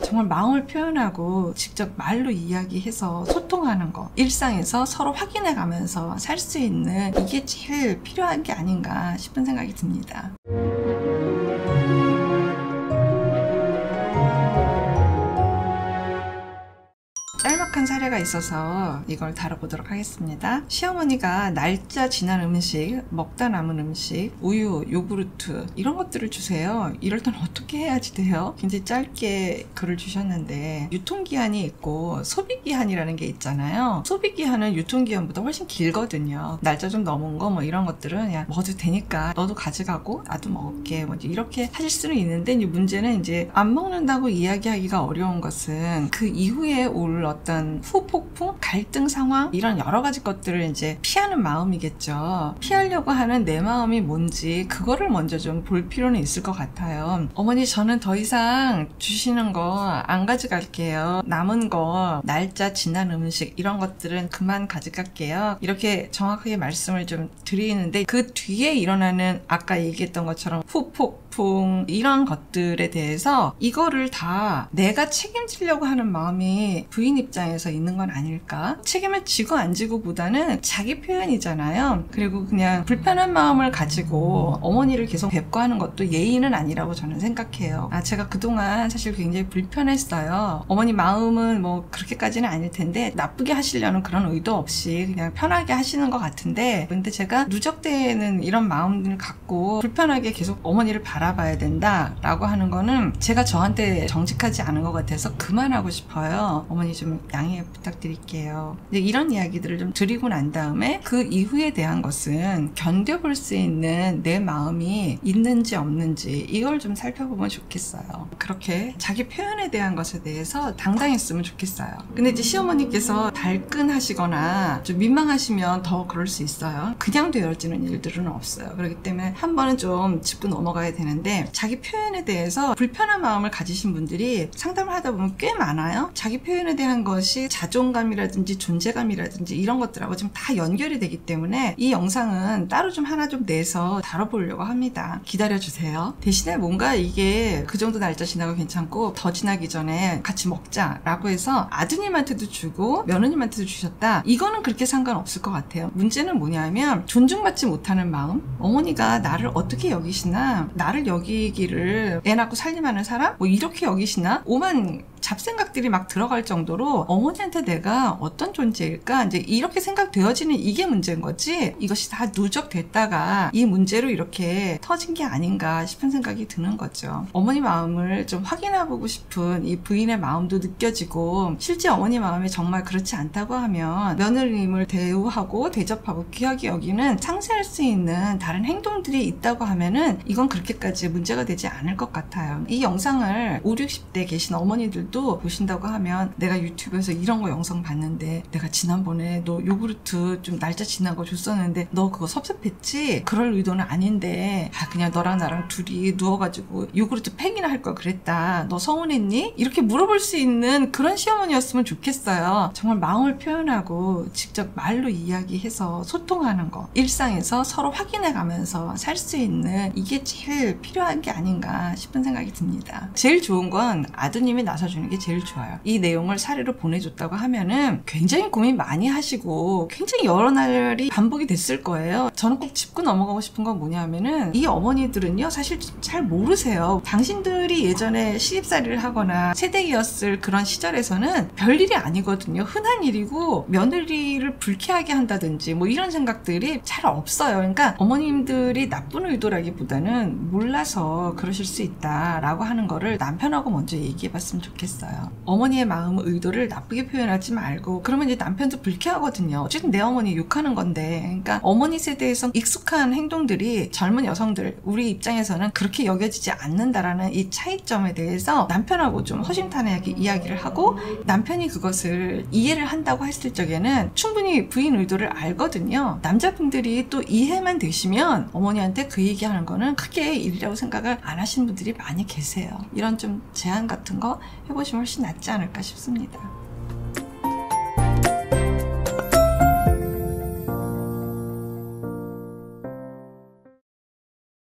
정말 마음을 표현하고 직접 말로 이야기해서 소통하는 거, 일상에서 서로 확인해 가면서 살 수 있는 이게 제일 필요한 게 아닌가 싶은 생각이 듭니다. 짤막한 사례가 있어서 이걸 다뤄보도록 하겠습니다. 시어머니가 날짜 지난 음식, 먹다 남은 음식, 우유, 요구르트 이런 것들을 주세요. 이럴 땐 어떻게 해야지 돼요? 굉장히 짧게 글을 주셨는데, 유통기한이 있고 소비기한이라는 게 있잖아요. 소비기한은 유통기한보다 훨씬 길거든요. 날짜 좀 넘은 거 뭐 이런 것들은 그냥 먹어도 되니까 너도 가져가고 나도 먹을게 뭐 이렇게 하실 수는 있는데, 이제 문제는 이제 안 먹는다고 이야기하기가 어려운 것은 그 이후에 올 어떤 후폭풍, 갈등 상황 이런 여러 가지 것들을 이제 피하는 마음이겠죠. 피하려고 하는 내 마음이 뭔지 그거를 먼저 좀 볼 필요는 있을 것 같아요. 어머니, 저는 더 이상 주시는 거 안 가져갈게요. 남은 거, 날짜 지난 음식 이런 것들은 그만 가져갈게요. 이렇게 정확하게 말씀을 좀 드리는데, 그 뒤에 일어나는 아까 얘기했던 것처럼 후폭풍 이런 것들에 대해서 이거를 다 내가 책임지려고 하는 마음이 부인 입장에서 있는 건 아닐까? 책임을 지고 안 지고보다는 자기 표현이잖아요. 그리고 그냥 불편한 마음을 가지고 어머니를 계속 뵙고 하는 것도 예의는 아니라고 저는 생각해요. 제가 그동안 사실 굉장히 불편했어요. 어머니 마음은 뭐 그렇게까지는 아닐 텐데 나쁘게 하시려는 그런 의도 없이 그냥 편하게 하시는 것 같은데, 근데 제가 누적되는 이런 마음을 갖고 불편하게 계속 어머니를 바라봐야 된다라고 하는 거는 제가 저한테 정직하지 않은 것 같아서 그만하고 싶어요. 어머니 좀 양해 부탁드릴게요. 이런 이야기들을 좀 드리고 난 다음에 그 이후에 대한 것은 견뎌볼 수 있는 내 마음이 있는지 없는지 이걸 좀 살펴보면 좋겠어요. 그렇게 자기 표현에 대한 것에 대해서 당당했으면 좋겠어요. 근데 이제 시어머니께서 발끈하시거나 좀 민망하시면 더 그럴 수 있어요. 그냥 되어지는 일들은 없어요. 그렇기 때문에 한 번은 좀 짚고 넘어가야 되는데, 자기 표현에 대해서 불편한 마음을 가지신 분들이 상담을 하다 보면 꽤 많아요. 자기 표현에 대한 것이 자존감이라든지 존재감이라든지 이런 것들하고 지금 다 연결이 되기 때문에 이 영상은 따로 좀 하나 좀 내서 다뤄보려고 합니다. 기다려주세요. 대신에 뭔가 이게 그 정도 날짜 지나고 괜찮고 더 지나기 전에 같이 먹자라고 해서 아드님한테도 주고 며느님한테도 주셨다, 이거는 그렇게 상관없을 것 같아요. 문제는 뭐냐면 존중받지 못하는 마음, 어머니가 나를 어떻게 여기시나, 나를 여기기를 애 낳고 살림하는 사람? 뭐 이렇게 여기시나? 오만 잡생각들이 막 들어갈 정도로 어머니한테 내가 어떤 존재일까? 이제 이렇게 생각되어지는 이게 문제인 거지, 이것이 다 누적됐다가 이 문제로 이렇게 터진 게 아닌가 싶은 생각이 드는 거죠. 어머니 마음을 좀 확인해보고 싶은 이 부인의 마음도 느껴지고, 실제 어머니 마음이 정말 그렇지 않다고 하면 며느리님을 대우하고 대접하고 귀하게 여기는 상쇄할 수 있는 다른 행동들이 있다고 하면은 이건 그렇게까지 문제가 되지 않을 것 같아요. 이 영상을 5, 60대 계신 어머니들도 보신다고 하면, 내가 유튜브에서 이런 거 영상 봤는데 내가 지난번에 너 요구르트 좀 날짜 지난 거 줬었는데 너 그거 섭섭했지? 그럴 의도는 아닌데 그냥 너랑 나랑 둘이 누워가지고 요구르트 팩이나 할 걸 그랬다, 너 서운했니? 이렇게 물어볼 수 있는 그런 시어머니였으면 좋겠어요. 정말 마음을 표현하고 직접 말로 이야기해서 소통하는 거, 일상에서 서로 확인해 가면서 살 수 있는 이게 제일 필요한 게 아닌가 싶은 생각이 듭니다. 제일 좋은 건 아드님이 나서주는 게 제일 좋아요. 이 내용을 사례로 보내줬다고 하면은 굉장히 고민 많이 하시고 굉장히 여러 날이 반복이 됐을 거예요. 저는 꼭 짚고 넘어가고 싶은 건 뭐냐면은, 이 어머니들은요 사실 잘 모르세요. 당신들이 예전에 시집살이를 하거나 새댁이었을 그런 시절에서는 별일이 아니거든요. 흔한 일이고 며느리를 불쾌하게 한다든지 뭐 이런 생각들이 잘 없어요. 그러니까 어머님들이 나쁜 의도라기보다는 몰라서 그러실 수 있다라고 하는 거를 남편하고 먼저 얘기해 봤으면 좋겠어요. 어머니의 마음, 의도를 나쁘게 표현하지 말고, 그러면 이제 남편도 불쾌하거든요. 어쨌든 내 어머니 욕하는 건데. 그러니까 어머니 세대에서 익숙한 행동들이 젊은 여성들, 우리 입장에서는 그렇게 여겨지지 않는다라는 이 차이점에 대해서 남편하고 좀 허심탄회하게 이야기를 하고, 남편이 그것을 이해를 한다고 했을 적에는 충분히 부인 의도를 알거든요. 남자분들이 또 이해만 되시면 어머니한테 그 얘기하는 거는 크게 일이라고 생각을 안 하시는 분들이 많이 계세요. 이런 좀 제안 같은 거 해보시면 훨씬 낫지 않을까 싶습니다.